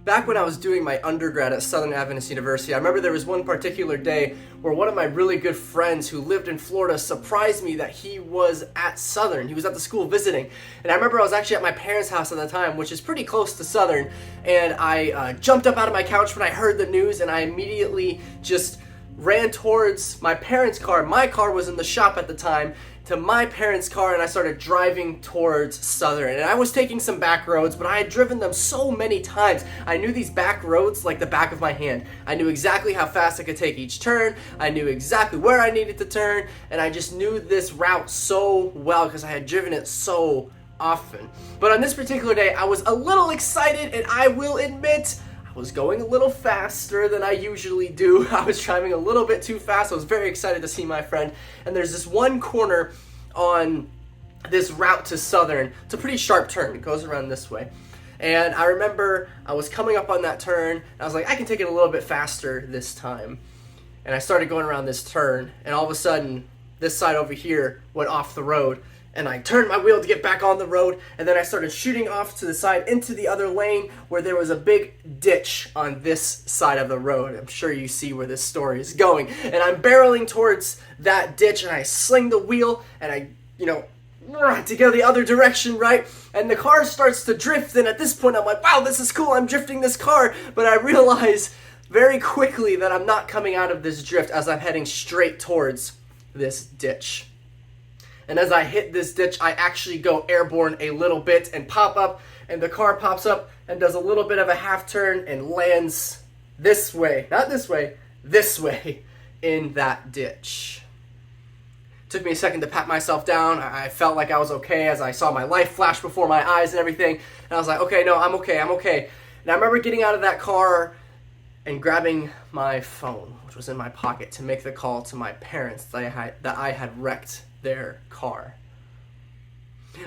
Back when I was doing my undergrad at Southern Adventist University, I remember there was one particular day where one of my really good friends who lived in Florida surprised me that he was at Southern. He was at the school visiting. And I remember I was actually at my parents' house at the time, which is pretty close to Southern. And I jumped up out of my couch when I heard the news, and I immediately just ran towards my parents' car. My car was in the shop at the time, to my parents' car, and I started driving towards Southern. And I was taking some back roads, but I had driven them so many times. I knew these back roads like the back of my hand. I knew exactly how fast I could take each turn. I knew exactly where I needed to turn, and I just knew this route so well because I had driven it so often. But on this particular day, I was a little excited, and I will admit, I was going a little faster than I usually do. I was driving a little bit too fast. I was very excited to see my friend. And there's this one corner on this route to Southern. It's a pretty sharp turn. It goes around this way. And I remember I was coming up on that turn, and I was like, I can take it a little bit faster this time. And I started going around this turn, and all of a sudden, this side over here went off the road. And I turned my wheel to get back on the road, and then I started shooting off to the side into the other lane where there was a big ditch on this side of the road. I'm sure you see where this story is going. And I'm barreling towards that ditch, and I sling the wheel, and I, to go the other direction, right? And the car starts to drift, and at this point I'm like, wow, this is cool, I'm drifting this car. But I realize very quickly that I'm not coming out of this drift as I'm heading straight towards this ditch. And as I hit this ditch, I actually go airborne a little bit and pop up, and the car pops up and does a little bit of a half turn and lands this way, not this way, this way in that ditch. It took me a second to pat myself down. I felt like I was okay as I saw my life flash before my eyes and everything. And I was like, okay, no, I'm okay. And I remember getting out of that car and grabbing my phone, which was in my pocket, to make the call to my parents that I had wrecked their car.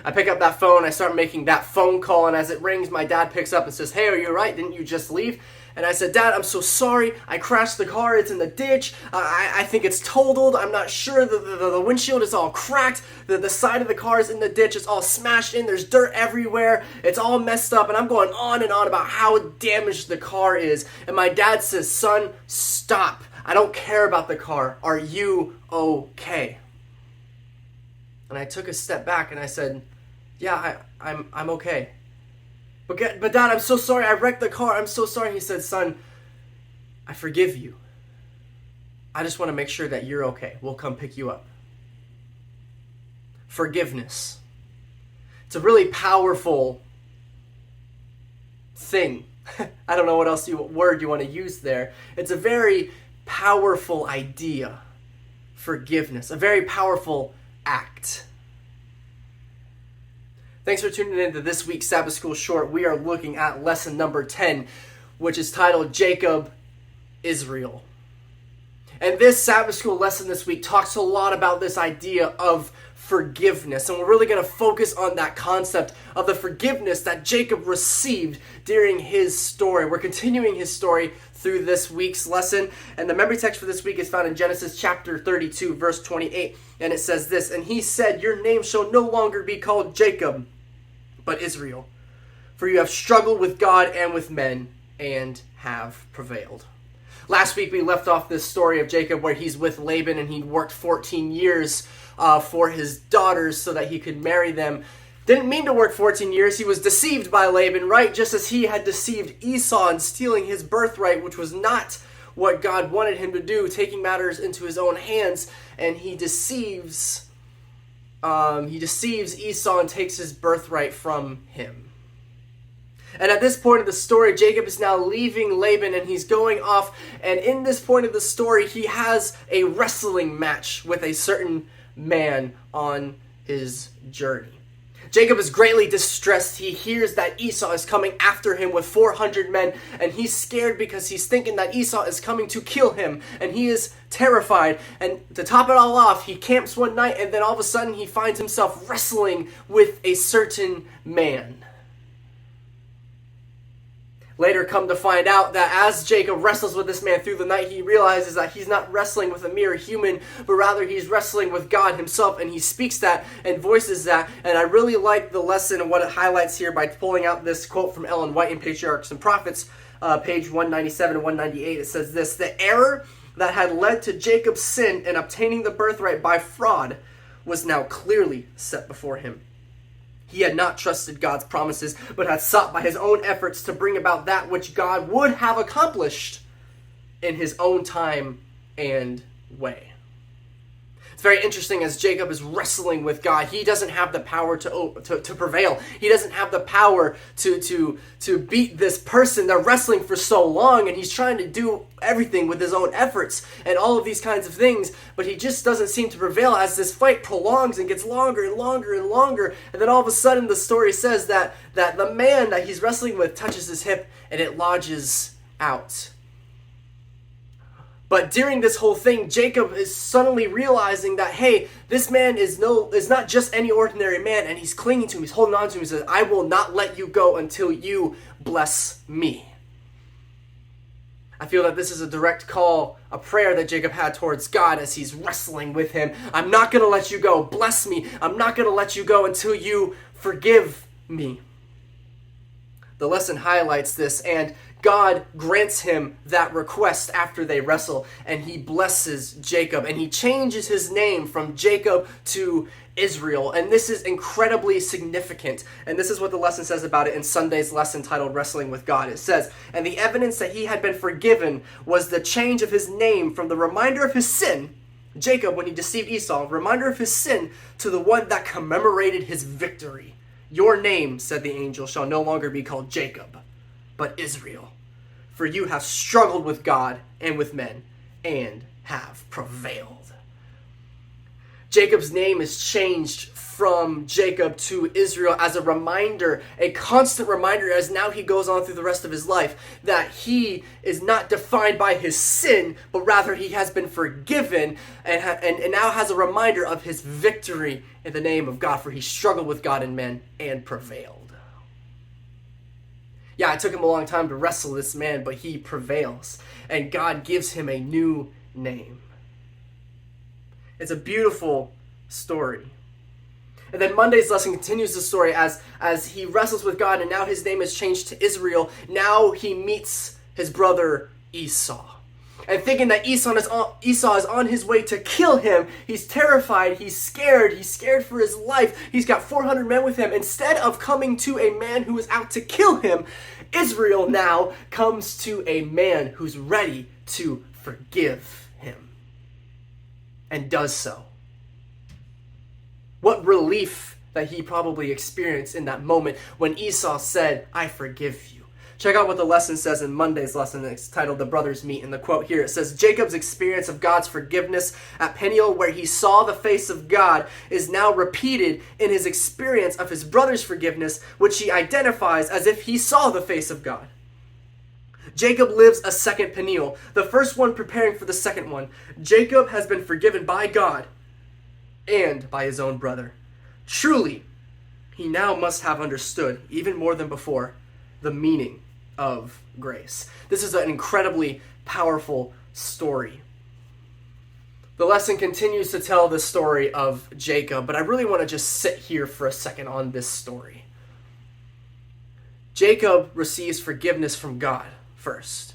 I pick up that phone, I start making that phone call, and as it rings, my dad picks up and says, hey, are you all right? Didn't you just leave? And I said, Dad, I'm so sorry. I crashed the car. It's in the ditch. I think it's totaled. I'm not sure. The windshield is all cracked. The side of the car is in the ditch. It's all smashed in. There's dirt everywhere. It's all messed up. And I'm going on and on about how damaged the car is. And my dad says, son, stop. I don't care about the car. Are you okay? And I took a step back and I said, yeah, I'm okay. But Dad, I'm so sorry. I wrecked the car. I'm so sorry. He said, son, I forgive you. I just want to make sure that you're okay. We'll come pick you up. Forgiveness. It's a really powerful thing. I don't know what else word you want to use there. It's a very powerful idea. Forgiveness. A very powerful act. Thanks for tuning in to this week's Sabbath School Short. We are looking at lesson number 10, which is titled Jacob, Israel. And this Sabbath School lesson this week talks a lot about this idea of forgiveness. And we're really going to focus on that concept of the forgiveness that Jacob received during his story. We're continuing his story through this week's lesson. And the memory text for this week is found in Genesis chapter 32, verse 28. And it says this, and he said, your name shall no longer be called Jacob, but Israel. For you have struggled with God and with men and have prevailed. Last week we left off this story of Jacob where he's with Laban and he'd worked 14 years for his daughters so that he could marry them. Didn't mean to work 14 years. He was deceived by Laban, right? Just as he had deceived Esau in stealing his birthright, which was not what God wanted him to do, taking matters into his own hands. And he deceives Esau and takes his birthright from him. And at this point of the story, Jacob is now leaving Laban and he's going off. And in this point of the story, he has a wrestling match with a certain man on his journey. Jacob is greatly distressed. He hears that Esau is coming after him with 400 men, and he's scared because he's thinking that Esau is coming to kill him, and he is terrified. And to top it all off, he camps one night, and then all of a sudden he finds himself wrestling with a certain man. Later come to find out that as Jacob wrestles with this man through the night, he realizes that he's not wrestling with a mere human, but rather he's wrestling with God himself, and he speaks that and voices that. And I really like the lesson and what it highlights here by pulling out this quote from Ellen White in Patriarchs and Prophets, page 197 and 198. It says this: "The error that had led to Jacob's sin in obtaining the birthright by fraud was now clearly set before him. He had not trusted God's promises, but had sought by his own efforts to bring about that which God would have accomplished in his own time and way." It's very interesting as Jacob is wrestling with God. He doesn't have the power to prevail. He doesn't have the power to beat this person. They're wrestling for so long, and he's trying to do everything with his own efforts and all of these kinds of things, but he just doesn't seem to prevail as this fight prolongs and gets longer and longer and longer. And then all of a sudden the story says that the man that he's wrestling with touches his hip and it lodges out. But during this whole thing, Jacob is suddenly realizing that, hey, this man is not just any ordinary man, and he's clinging to him, he's holding on to him. He says, "I will not let you go until you bless me." I feel that this is a direct call, a prayer that Jacob had towards God as he's wrestling with him. "I'm not going to let you go. Bless me. I'm not going to let you go until you forgive me." The lesson highlights this, and God grants him that request after they wrestle, and he blesses Jacob, and he changes his name from Jacob to Israel. And this is incredibly significant. And this is what the lesson says about it in Sunday's lesson titled Wrestling with God. It says, "And the evidence that he had been forgiven was the change of his name from the reminder of his sin," Jacob, when he deceived Esau, reminder of his sin, "to the one that commemorated his victory. Your name," said the angel, "shall no longer be called Jacob, but Israel. For you have struggled with God and with men, and have prevailed." Jacob's name is changed from Jacob to Israel as a reminder, a constant reminder as now he goes on through the rest of his life, that he is not defined by his sin, but rather he has been forgiven and now has a reminder of his victory in the name of God, for he struggled with God and men and prevailed. Yeah, it took him a long time to wrestle this man, but he prevails, and God gives him a new name. It's a beautiful story. And then Monday's lesson continues the story as he wrestles with God, and now his name is changed to Israel. Now he meets his brother Esau. And thinking that Esau is on his way to kill him, he's terrified, he's scared for his life. He's got 400 men with him. Instead of coming to a man who is out to kill him, Israel now comes to a man who's ready to forgive him, and does so. What relief that he probably experienced in that moment when Esau said, "I forgive you." Check out what the lesson says in Monday's lesson. It's titled The Brothers Meet. In the quote here, it says, "Jacob's experience of God's forgiveness at Peniel, where he saw the face of God, is now repeated in his experience of his brother's forgiveness, which he identifies as if he saw the face of God. Jacob lives a second Peniel, the first one preparing for the second one. Jacob has been forgiven by God and by his own brother. Truly, he now must have understood, even more than before, the meaning of grace." This is an incredibly powerful story. The lesson continues to tell the story of Jacob, but I really want to just sit here for a second on this story. Jacob receives forgiveness from God first.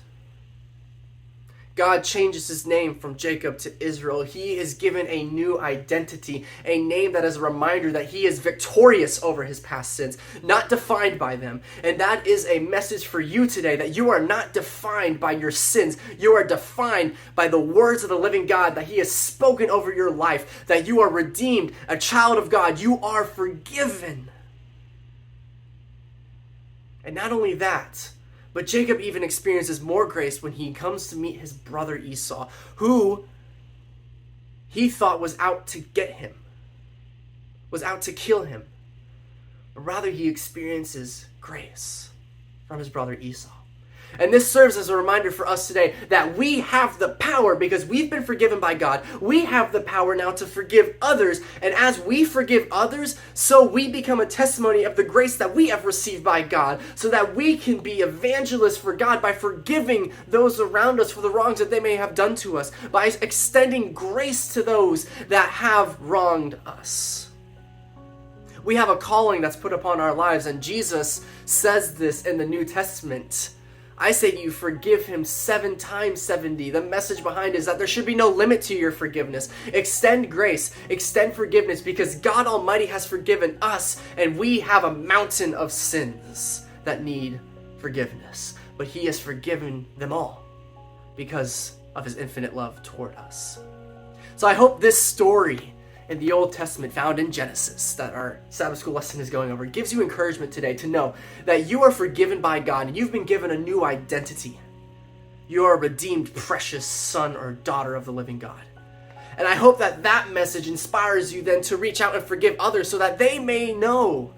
God changes his name from Jacob to Israel. He is given a new identity, a name that is a reminder that he is victorious over his past sins, not defined by them. And that is a message for you today, that you are not defined by your sins. You are defined by the words of the living God, that he has spoken over your life, that you are redeemed, a child of God. You are forgiven. And not only that, but Jacob even experiences more grace when he comes to meet his brother Esau, who he thought was out to get him, was out to kill him. But rather he experiences grace from his brother Esau. And this serves as a reminder for us today that we have the power, because we've been forgiven by God. We have the power now to forgive others. And as we forgive others, so we become a testimony of the grace that we have received by God, so that we can be evangelists for God by forgiving those around us for the wrongs that they may have done to us, by extending grace to those that have wronged us. We have a calling that's put upon our lives, and Jesus says this in the New Testament. I say to you, forgive him 7 times 70. The message behind is that there should be no limit to your forgiveness. Extend grace, extend forgiveness, because God Almighty has forgiven us, and we have a mountain of sins that need forgiveness. But he has forgiven them all because of his infinite love toward us. So I hope this story in the Old Testament found in Genesis that our Sabbath School lesson is going over gives you encouragement today to know that you are forgiven by God and you've been given a new identity. You are a redeemed, precious son or daughter of the living God. And I hope that that message inspires you then to reach out and forgive others so that they may know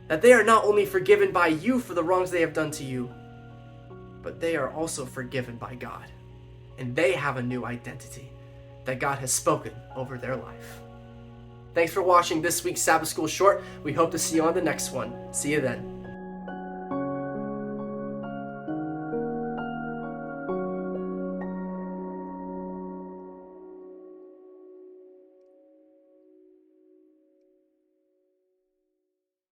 that they are not only forgiven by you for the wrongs they have done to you, but they are also forgiven by God. And they have a new identity that God has spoken over their life. Thanks for watching this week's Sabbath School Short. We hope to see you on the next one. See you then.